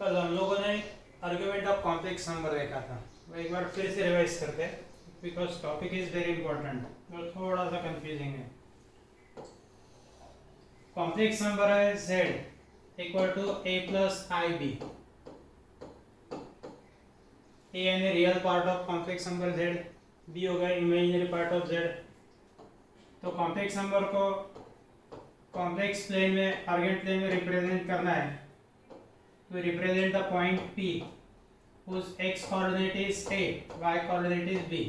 कल हम लोगों ने आर्गुमेंट ऑफ कॉम्प्लेक्स नंबर देखा था, वो एक बार फिर से रिवाइज करते हैं because topic is very important और थोड़ा सा कंफ्यूजिंग है। कॉम्प्लेक्स नंबर है z equal to a plus i b. A यानी real part of complex number z, b हो गया इमेजिनरी पार्ट ऑफ z। तो कॉम्प्लेक्स नंबर को कॉम्प्लेक्स प्लेन में आर्गेंट प्लेन में रिप्रेजेंट करना है। We represent the point P whose x coordinate is A, y coordinate is B.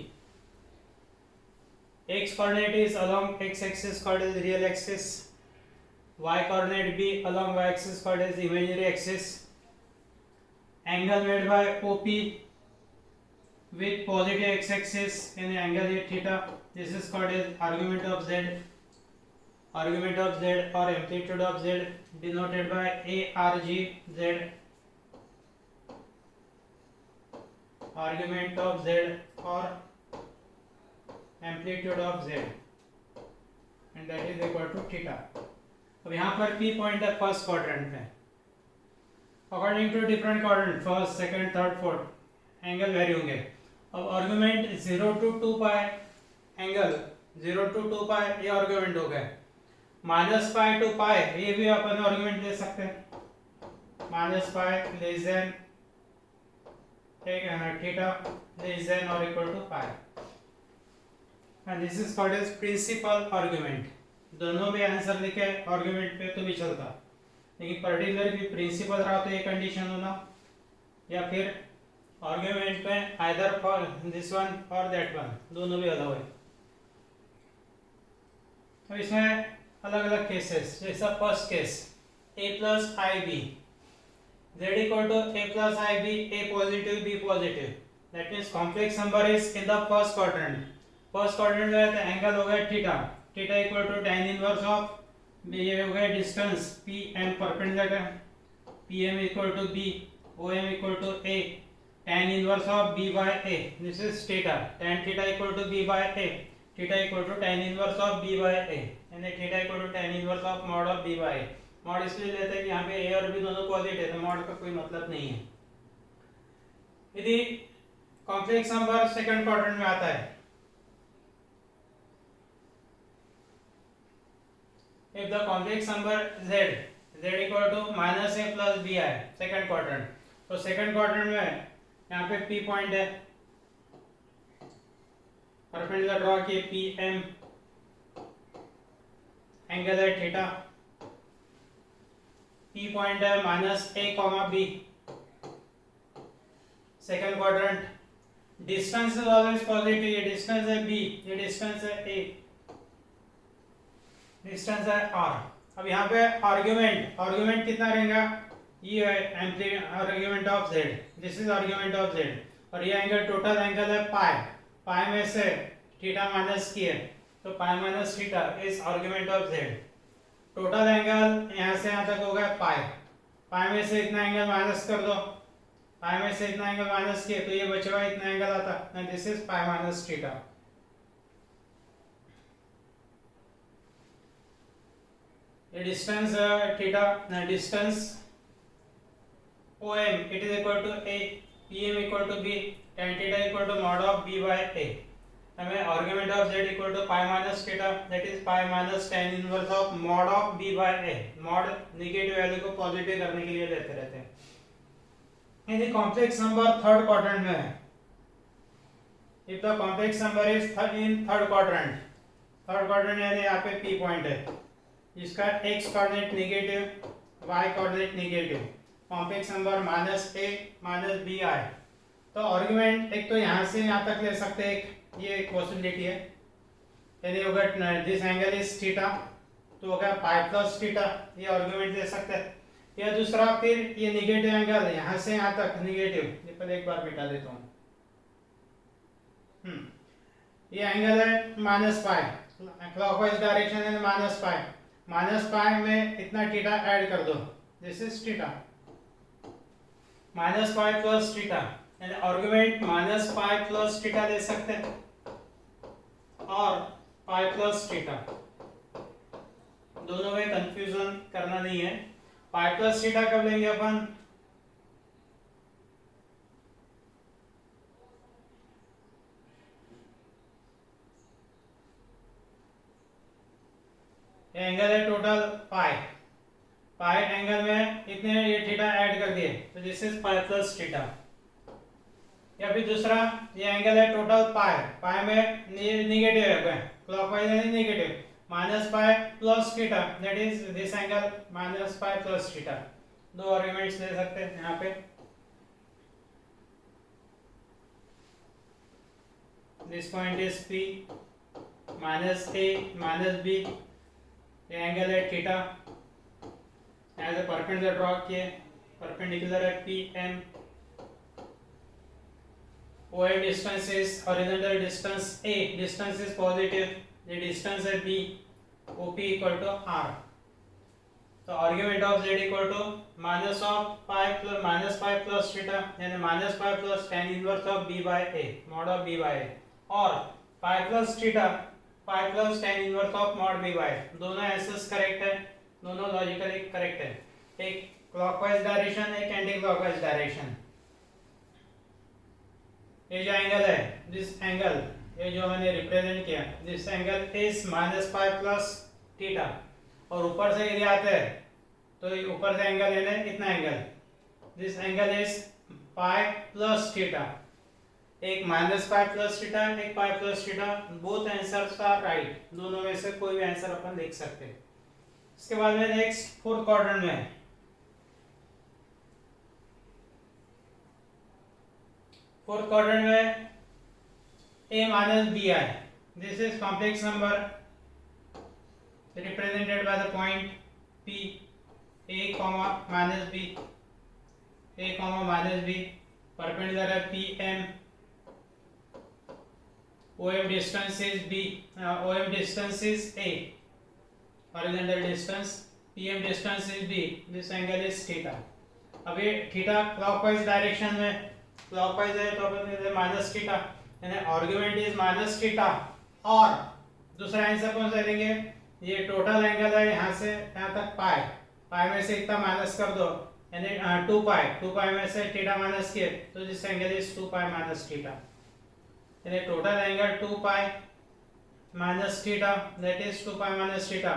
X coordinate is along x axis called as real axis, y coordinate B along y axis called as imaginary axis. Angle made by OP with positive x axis and angle is theta. This is called as argument of Z. Argument of Z or amplitude of Z denoted by ARG Z. Argument of Z or amplitude of Z and that is equal to theta. अब यहाँ पर P point है first quadrant में। According to different quadrant first second third fourth angle vary होंगे। अब argument 0 to 2 pi angle 0 to 2 pi ये argument हो गए। माइनस पाई टू पाई ये भी अपन आर्गुमेंट ले सकते हैं। Minus pi less than theta less than और equal to pi and this is called as principal argument. दोनों में आंसर लिखे आर्गुमेंट पे तो भी चलता, लेकिन पर्टिकुलर भी प्रिंसिपल रहा तो ये कंडीशन होना, या फिर आर्गुमेंट में आइदर फॉर दिस वन और दैट वन, दोनों भी अलाउ है। तो इसमें अलग अलग केसेस, जैसा first case a plus i b z equal to a plus ib, a positive b positive, that means complex number is in the first quadrant. first quadrant में तो एंगल हो गया theta, theta equal to tan inverse of ये हो गया distance pm perpendicular, pm equal to b, om equal to a, tan inverse of b by a, this is theta, tan theta equal to b by a, theta equal to tan inverse of b by a, यानी theta equal to tan inverse of mod of b by a। Mod इसलिए लेते हैं कि यहाँ पे a और b दोनों positive है तो मॉड का कोई मतलब नहीं है। यदि कॉम्प्लेक्स नंबर सेकंड क्वाड्रेंट में आता है, if the complex number z equal to minus a plus b है सेकंड क्वाड्रेंट, तो सेकंड क्वाड्रेंट में यहाँ पे p पॉइंट है, परपेंडिकुलर ड्रॉ किए pm, एंगल है थीटा, p पॉइंट है minus a comma b, second quadrant, distance is always positive, ये डिस्टेंस है b, ये डिस्टेंस है a, डिस्टेंस है r। अब यहाँ पे आर्गुमेंट कितना रहेगा, ये है argument of z, this is argument of z, और ये एंगल टोटल एंगल है पाई में से थीटा माइनस किए तो पाई minus theta is argument of z। Total angle यहाँ से यहाँ तक हो गया पाई में से इतना एंगल माइनस कर दो, पाई में से इतना एंगल माइनस किए तो ये बचेगा इतना एंगल आता है, this is pi minus theta. ये distance theta, distance OM it is equal to A, PM equal to B, tan theta equal to mod of B by A। हमें argument of z equal to pi minus theta, that is pi minus tan inverse of mod of B by A। mod negative value को positive करने के लिए लेते रहते हैं। यदि complex number third quadrant में है, if the complex number is in third quadrant यानी यहाँ पे p पॉइंट है, जिसका x coordinate negative, y coordinate negative, complex number minus a minus b आए, तो आर्गुमेंट एक तो यहाँ से यहाँ तक ले सकते हैं, ये एक पॉसिबिलिटी है, यानी होगा दिस एंगल इज थीटा तो होगा पाई प्लस थीटा, ये आर्गुमेंट दे सकते हैं। या दूसरा फिर ये नेगेटिव एंगल है यहाँ से यहाँ तक नेगेटिव, ये पहले एक बार मिटा देता हूँ, ये एंगल है माइनस पाई, क्लॉकवाइज डायरेक्शन है माइनस पाई में इतना थीटा ऐड कर दो, this is theta, minus pi plus theta, यानी argument minus pi plus theta ले सकते हैं और पाई प्लस थीटा, दोनों में कंफ्यूजन करना नहीं है। पाई प्लस थीटा कब लेंगे अपन, एंगल है टोटल पाई, पाई एंगल में इतने ये थीटा ऐड कर दिए तो this is pi plus theta. या फिर दूसरा ये एंगल है टोटल पाई, पाई में नेगेटिव है, क्लॉकवाइज है negative, minus pi plus theta that is this angle minus pi plus theta. दो आर्गुमेंट्स ले सकते हैं यहाँ पे। This point is P minus A minus B, ये एंगल है theta, as a perpendicular draw किए, परपेंडिकुलर है PM, OM distance is horizontal distance A, distance is positive, the distance है B, OP equal to R। तो argument of Z equal to minus of pi plus minus pi plus theta यानी minus pi plus tan inverse of B by A, mod of B by A, और pi plus theta pi plus tan inverse of mod B by A। दोनों answers correct है, दोनों logically correct है। एक clockwise direction, एक anti clockwise direction. ये जो angle है, दिस एंगल, ये जो मैंने रिप्रेजेंट किया, this angle is minus pi plus theta, और ऊपर से यदि आते हैं तो ऊपर से एंगल यानी इतना angle, this angle is pi plus theta, एक माइनस पाई प्लस थीटा, एक pi plus theta, both answers are right, दोनों में से कोई भी आंसर अपन देख सकते हैं। इसके बाद में नेक्स्ट फोर्थ क्वाड्रेंट में, फोर्थ क्वाड्रेंट में A minus BI, this is complex number represented by the point P, A comma minus B, A comma minus B, perpendicular है PM, OM distance is B, OM distance is A, horizontal distance, PM distance is B, this angle is theta। अब ये theta clockwise direction में, clockwise है तो अपन minus theta, यानी argument is minus theta, और दूसरा answer कौन सा लेंगे, ये टोटल एंगल है यहाँ से यहाँ तक पाई, पाई में से इतना माइनस कर दो यानी 2 पाई, 2 पाई में से थीटा माइनस किए तो this angle is 2 pi minus theta, यानी total angle 2 pi minus theta that is 2 pi minus theta.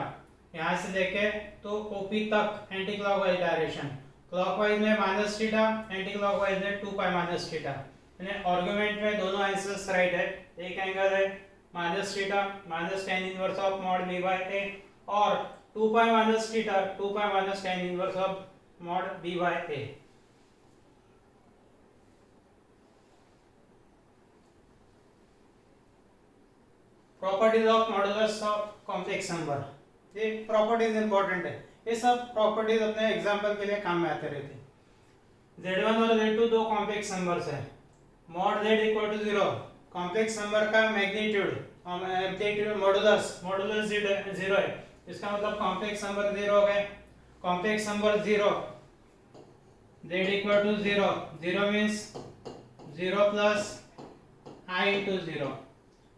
यहाँ से लेके तो OP तक एंटी क्लॉकवाइज डायरेक्शन, क्लॉकवाइज में माइनस थीटा, एंटी क्लॉकवाइज में 2 पाई माइनस थीटा, यानी आर्गुमेंट में दोनों आंसर्स राइट है। एक एंगल है minus theta minus tan inverse of mod B by A, और 2 pi minus theta 2 pi minus tan inverse of mod B by A। Properties of modulus of complex number, ये properties important है, ये सब properties अपने example के लिए काम में आते रहते हैं। Z1 और Z2 दो कॉम्प्लेक्स नंबर्स हैं, mod Z equal to 0, complex number का मैग्नीट्यूड एम्पलीट्यूड मॉडुलस Z 0 है, इसका मतलब कॉम्प्लेक्स नंबर 0 हो गए। Complex number 0 Z equal to 0, 0 means 0 plus I into 0,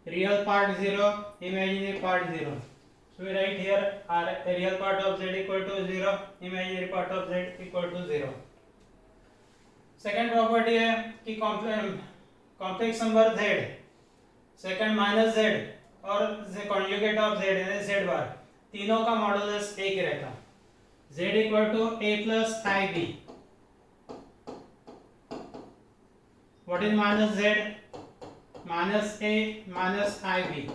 real part 0, imaginary part 0, so we write here a real part of Z equal to 0, imaginary part of Z equal to 0। Second property है कि complex number Z, second minus Z और conjugate of Z यानी Z bar, तीनों का मॉडुलस एक ही रहता, Z equal to A plus IB। What is minus Z, minus A minus IB।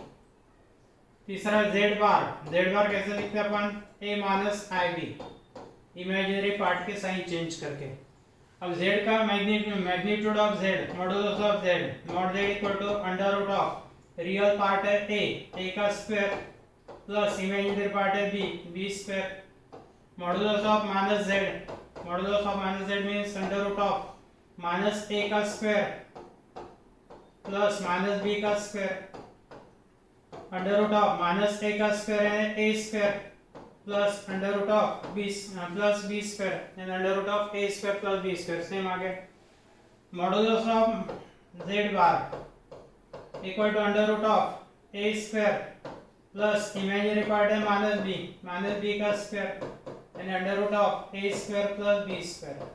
तीसरा Z बार कैसे लिखते हैं अपन, A minus IB, imaginary part के साइन चेंज करके। अब Z का magnitude of Z, modulus of Z, mod Z equal to under root of real part है A का स्क्वायर प्लस इमेजिनरी पार्ट है B square, modulus of minus Z, modulus of minus Z means under root of minus A का square plus minus B का square, under root of minus A का square है A square plus under root of B plus B square and under root of A square plus B square, same आ गया। Modulus of Z bar equal to under root of A square plus imaginary part है minus B का square and under root of A square plus B square.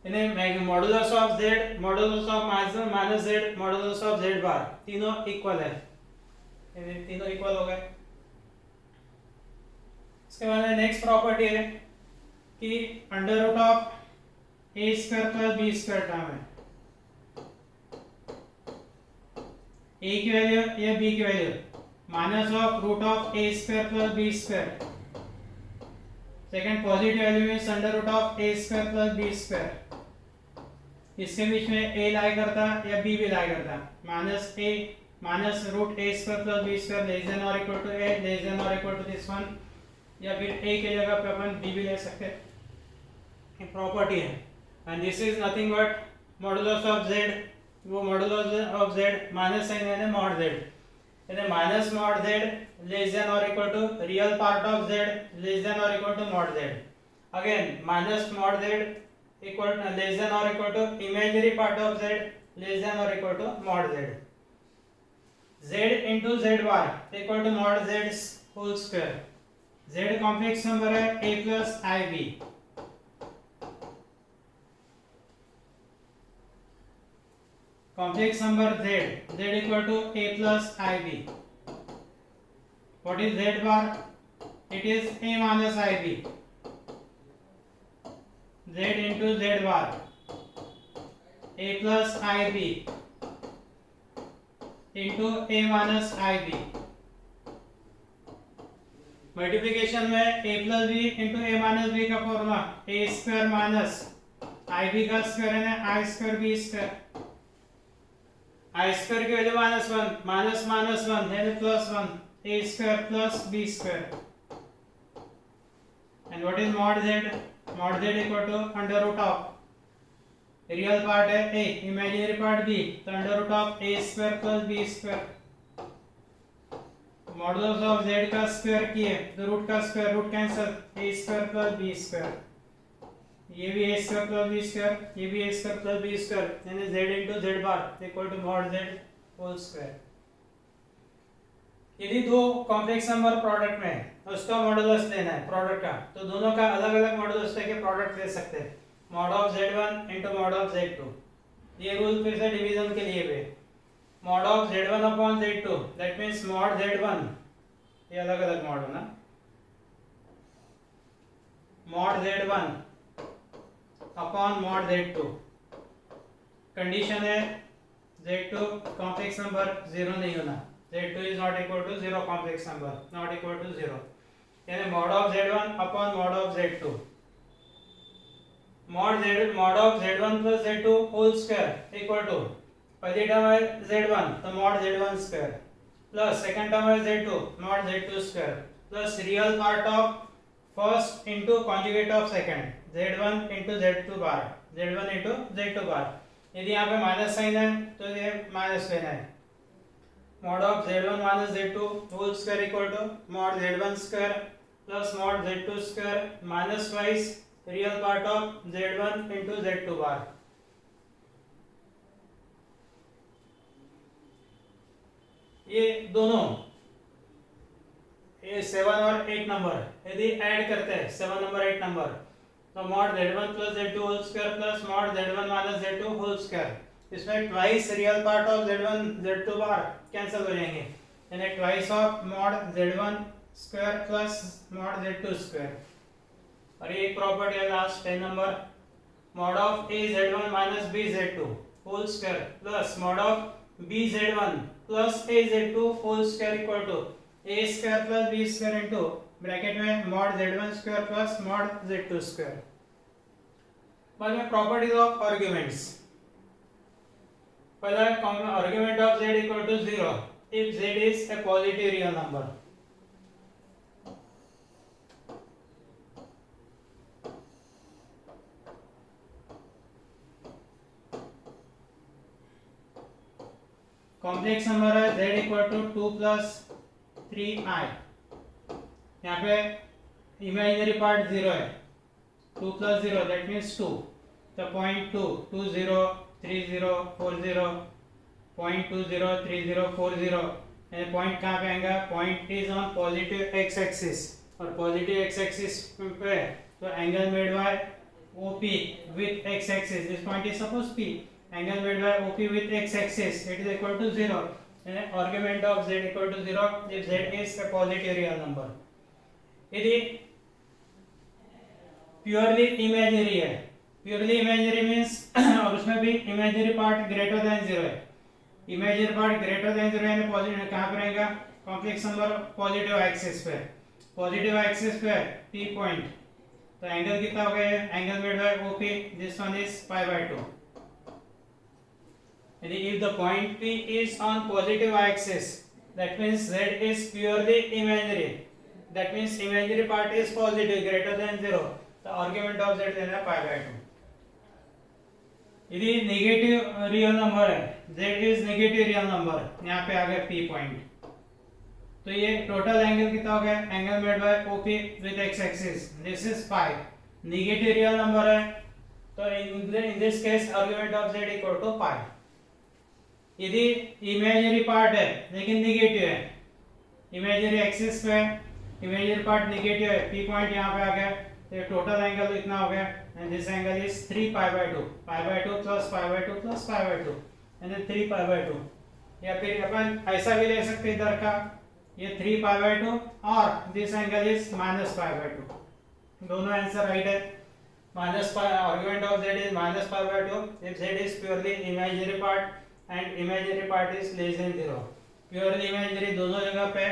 इन्हें modulus of Z, modulus of minus Z, modulus of Z bar तीनों equal है, तीनों equal हो गए। इसके बाद नेक्स्ट प्रॉपर्टी है कि under root of a square plus b square term है, ए की वैल्यू या बी की value minus of root of a square plus b square, second positive value means under root of a square plus b square, इसके बीच में ए लाई करता या B भी लाई करता, minus a minus root a square plus b square less than और equal to a less than और equal to this one, या फिर ए की जगह पे अपन बी भी ले सकते हैं, ये प्रॉपर्टी है। And this is nothing but modulus of z, वो modulus of z minus sign है मॉड z, यानी minus mod z less than और equal to real part of z less than और equal to mod z, again minus mod z equal less than और equal to imaginary part of z less than और equal to mod z, z into z bar equal to mod z whole square, z complex number है a plus ib, complex number z equal to a plus ib. What is z bar? It is a minus ib. Z into z bar a plus ib into a minus ib. Multiplication में a plus b into a minus b का formula a square minus ib का square है i square b square, i square की value minus one है plus one, a square plus b square, and what is mod z equal to under root of real part है a imaginary part b, तो under root of a square plus b square, modulus of z का square किए तो root का square root cancel, a square plus b square, ये भी a square plus b square, ये भी a square plus b square, यानी z into z bar equal to mod z whole square. यदि दो कॉम्प्लेक्स नंबर प्रोडक्ट में है उसका मॉडुलस लेना है प्रोडक्ट का, तो दोनों का अलग-अलग मॉडुलस लेके प्रोडक्ट ले सकते हैं, mod of z1 into mod of z2। ये रूल फिर से डिवीजन के लिए भी, mod of z1 upon z2 that means mod z1, ये अलग-अलग मॉड है ना, mod z1 upon mod z2, condition है z2 कॉम्प्लेक्स नंबर जीरो नहीं होना, z2 is not equal to zero complex number not equal to zero, यानी mod of z1 upon mod of z2, mod of z1 plus z2 whole square equal to पहली term है z1 तो mod z1 square plus second term है z2 mod z2 square plus real part of first into conjugate of second z1 into z2 bar, z1 into z2 bar, यदि यहाँ पे minus sign है तो ये minus लेना है, mod of z1 minus z2 whole square equal to mod z1 square plus mod z2 square minus twice real part of z1 into z2 bar. ये दोनों ये 7 और 8 नंबर यदि ऐड करते हैं 7 नंबर 8 नंबर, तो mod z1 plus z2 whole square plus mod z1 minus z2 whole square, इसमें twice real part of z1 z2 bar cancel हो जाएंगे, यानी twice of mod z1 square plus mod z2 square. और ये एक property है last 10 number, mod of a z1 minus b z2 whole square plus mod of b z1 plus a z2 whole square equal to a square plus b square into bracket में mod z1 square plus mod z2 square. बाद में properties of arguments, पहला argument of z equal to 0 if z is a positive real number, complex number है z equal to 2 plus 3i, यहाँ पे imaginary part 0 है, 2 plus 0 that means 2, तो 0.2 20 30 40 0.20 30 40, यानी point कहाँ पे आएगा, point is on positive x axis, और पॉजिटिव एक्स एक्सिस पे तो angle made by OP with x axis, this point is suppose P, angle made by OP with x axis it is equal to 0, यानी argument of z equal to 0 if z is a positive real number। यदि purely imaginary है, purely imaginary means और उसमें भी imaginary part greater than 0 है, imaginary part greater than 0 यानी positive कहां पे रहेगा, कॉम्प्लेक्स नंबर पॉजिटिव एक्सिस पे, पॉजिटिव एक्सिस पे P पॉइंट, तो एंगल कितना हो गया, angle made by OP, this one is π/2, यानी if the point P is on positive axis, that means Z is purely imaginary, that means imaginary part is positive greater than 0, the argument of Z लेना π/2. यदि negative real number है, Z is negative real number, यहाँ पे आ गया P point, तो ये total angle कितना हो गया, angle made by OP with x axis, this is π, negative real number है, तो in this case argument of Z equal to π. यदि इमेजिनरी पार्ट है लेकिन नेगेटिव है, इमेजिनरी एक्सिस पे इमेजिनरी पार्ट नेगेटिव है, P पॉइंट यहाँ पे आ गया, तो टोटल एंगल इतना हो गया, and this angle is 3π/2, π/2 plus π/2 plus π/2, यानी 3π/2. या फिर अपन ऐसा भी ले सकते इधर का, ये 3π/2 और दिस एंगल इज -π/2, दोनों आंसर राइट है. Minus pi, argument of Z is -π/2 if Z is purely imaginary part and imaginary part is less than 0. Purely imaginary दोनों जगह पे,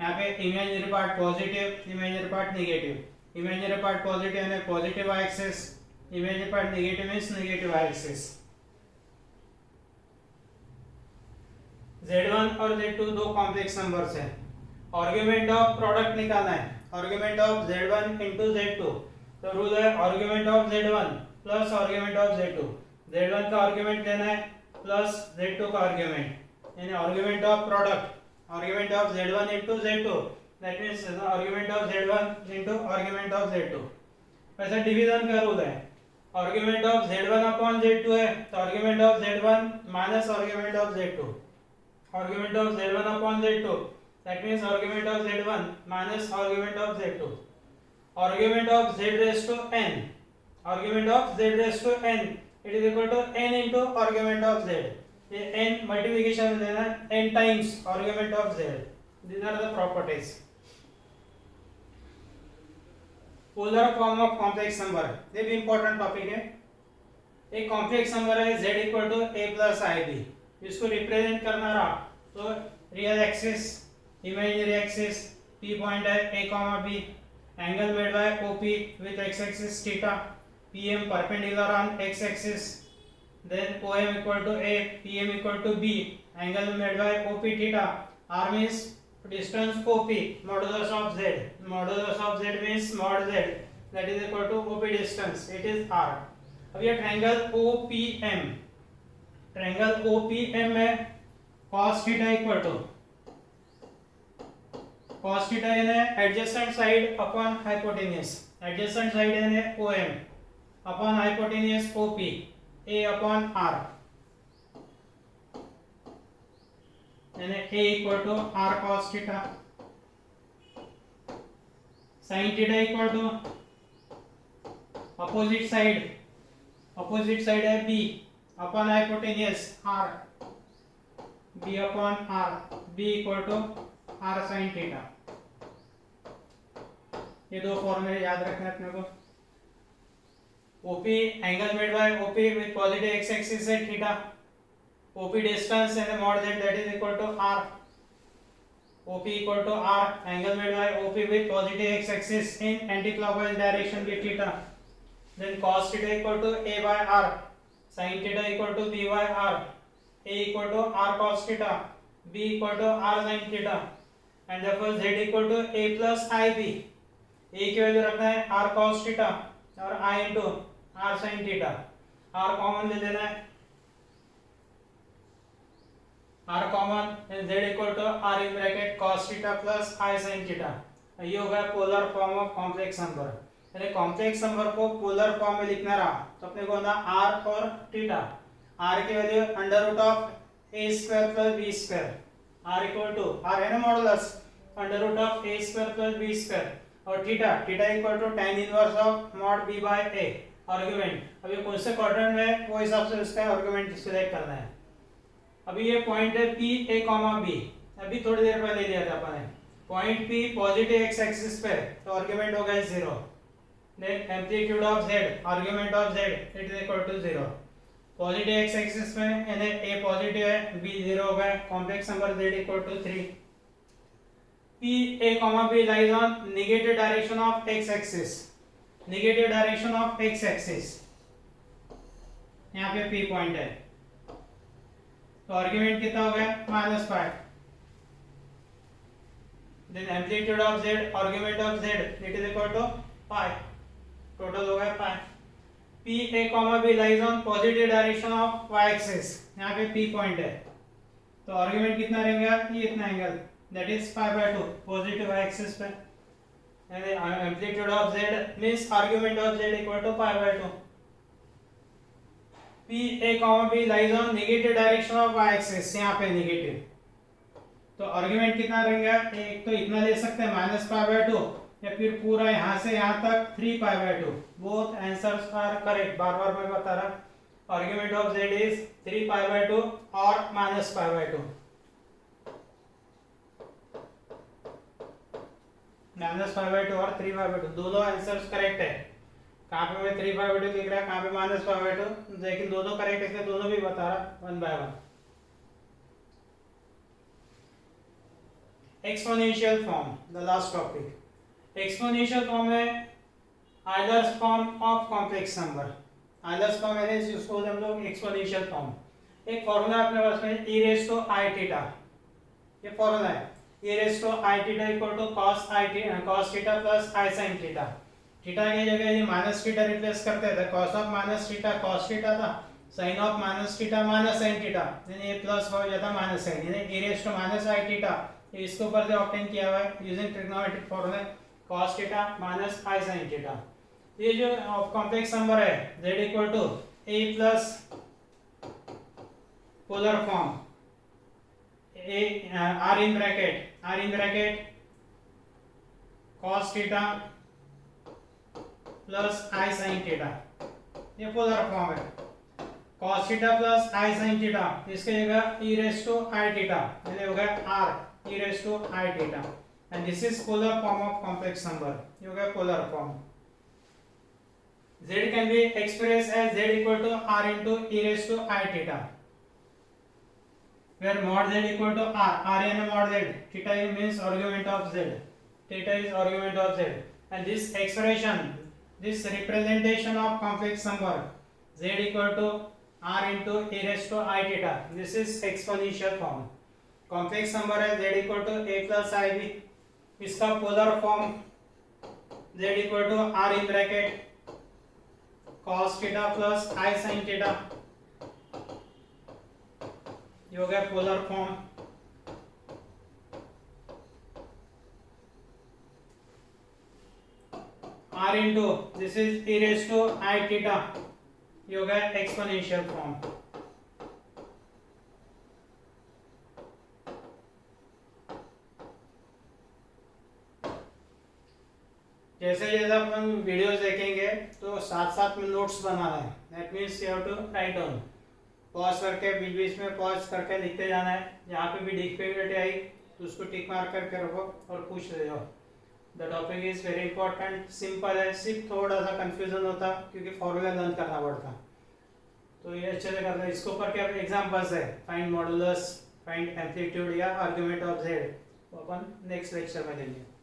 यहाँ पे imaginary part positive, imaginary part negative, imaginary part positive यानी positive axis, imaginary part negative means negative axis. Z1 और Z2 दो complex numbers हैं, argument of product निकालना है, argument of Z1 into Z2, तो रूल है argument of Z1 plus argument of Z2, Z1 का argument लेना है प्लस Z2 का आर्गुमेंट, यानी argument of product, argument of Z1 into Z2, that means argument of Z1 into argument of Z2. ऐसा division का rule है, argument of Z1 upon Z2 है, तो argument of Z1 minus argument of Z2, argument of Z1 upon Z2, that means argument of Z1 minus argument of Z2, argument of Z raised to n, argument of Z raised to n, it is equal to n into argument of Z, ये n multiplication लेना है n times argument of Z. These are the properties. Polar form of complex number, ये भी important topic है. एक complex number है Z equal to a plus IB, इसको represent करना रहा तो real axis, imaginary axis, P point है a, B, angle made by OP with x axis theta, PM perpendicular on x axis, then OM equal to a, PM equal to b, angle made by OP theta, r means distance OP, modulus of z, modulus of z means mod z, that is equal to OP distance, it is r. अब ये triangle OPM, triangle OPM में cos theta equal to cos theta यानी adjacent side upon hypotenuse, adjacent side यानी OM upon hypotenuse OP, A upon R, यानी A equal to R cos theta. sin theta equal to opposite side है B upon hypotenuse R, B upon R, B equal to R sin theta. ये दो फॉर्मूले याद रखना है अपने को. OP angle made by OP with positive x axis है theta, OP distance and mod z that is equal to R, OP equal to R, angle made by OP with positive x axis in anti clockwise direction की theta, then cos theta equal to a by R, sin theta equal to b by R, a equal to r cos theta, b equal to r sin theta, and therefore z equal to a plus ib. a की value रखना है r cos theta और I into r sin theta. r common ले लेना है, r common, and z equal to r in bracket cos theta plus I sin theta. ये होगा polar form of complex number. यानी complex number को polar form में लिखना रहा तो अपने को ना r और थीटा, r की value under root of a square plus b square, r equal to r है ना modulus, under root of a square plus b square, और theta equal to tan inverse of mod b by a. Argument अभी कौन से quadrant में है वो हिसाब से उसका आर्गुमेंट सिलेक्ट करना है. अभी ये पॉइंट है P A, B, अभी थोड़ी देर पहले लिया था अपन ने. Point P positive x axis पे तो आर्गुमेंट हो गया 0, then amplitude of z, argument of z, it is equal to 0. Positive x axis में यानी a पॉजिटिव है, b 0 होगा, complex number z equal to 3. p a comma b lies on negative direction of x axis, negative direction of x axis. यहाँ पे p point है, तो argument कितना हो गया -5. then amplitude of z, argument of z, it is equal to pi. Total हो गया pi. p a comma b lies on positive direction of y axis. यहाँ पे p पॉइंट है, तो आर्ग्यूमेंट कितना रहेगा, ये इतना angle, that is pi by 2 positive y axis पे. यानी amplitude of z means argument of z equal to pi by 2. p a comma b lies on negative direction of y axis, यहाँ पे negative, तो argument कितना रहेगा, एक तो इतना ले सकते हैं -π/2 या फिर पूरा यहाँ से यहाँ तक 3π/2. Both answers are correct. बार बार मैं बता रहा, आर्ग्यूमेंट ऑफ z इज 3π/2 और -π/2. -π/2 और 3π/2 दोनों आंसर्स करेक्ट है. कहाँ पे मैं 3π/2 लिख रहा है, कहाँ पे -π/2, लेकिन दोनों करेक्ट है, इसलिए दोनों भी बता रहा 1 by 1. Exponential form, the last topic. Exponential form है Euler's form of complex number. Euler's form है जिसको हम लोग एक्सपोनेंशियल फॉर्म. एक फॉर्मूला अपने पास में e raise to i theta, ये फॉर्मूला है. e raise to i theta equal to cos theta plus i sin theta. Theta की जगह ये माइनस थीटा रिप्लेस करते थे, cos of minus theta cos theta था, sin of minus theta minus sin theta, यानी ये plus हो जाता माइनस sin, यानी e raise to minus i theta इसके ऊपर से ऑब्टेन किया हुआ है using trigonometric formula cos theta minus i sin theta. ये जो कॉम्प्लेक्स नंबर है z equal to a plus polar form a r in bracket cos theta plus i sin theta, ये पोलर फॉर्म है. cos theta plus i sin theta, इसके जगह e raise to i theta, यानी हो गया r e raised to I theta, and this is polar form of complex number. You get polar form. Z can be expressed as z equal to r into e raised to I theta, where mod z equal to r and mod z, theta means argument of z, theta is argument of z, and this expression, this representation of complex number z equal to r into e raised to I theta, this is exponential form. Complex number है z equal to a plus i b, इसका polar form z equal to r in bracket cos theta plus i sin theta, ये हो गया polar form. r into this is e raise to i theta, ये हो गया exponential form. जैसे जैसे अपन videos देखेंगे तो साथ साथ में नोट्स बनाना है. That means you have to write down, pause करके बीच बीच में पॉज करके लिखते जाना है. जहाँ पे भी डिफिकल्टी आई तो उसको टिक मार करके रखो और पूछ ले जाओ. The topic is very important, simple है, सिर्फ थोड़ा सा कंफ्यूजन होता क्योंकि फॉर्मूला लर्न करना पड़ता, तो ये अच्छे से करना. इसके ऊपर क्या एग्जाम्पल्स है, फाइंड मॉडुलस, फाइंड एम्पलीट्यूड या आर्ग्यूमेंट ऑफ जेड, तो अपन नेक्स्ट लेक्चर में देंगे.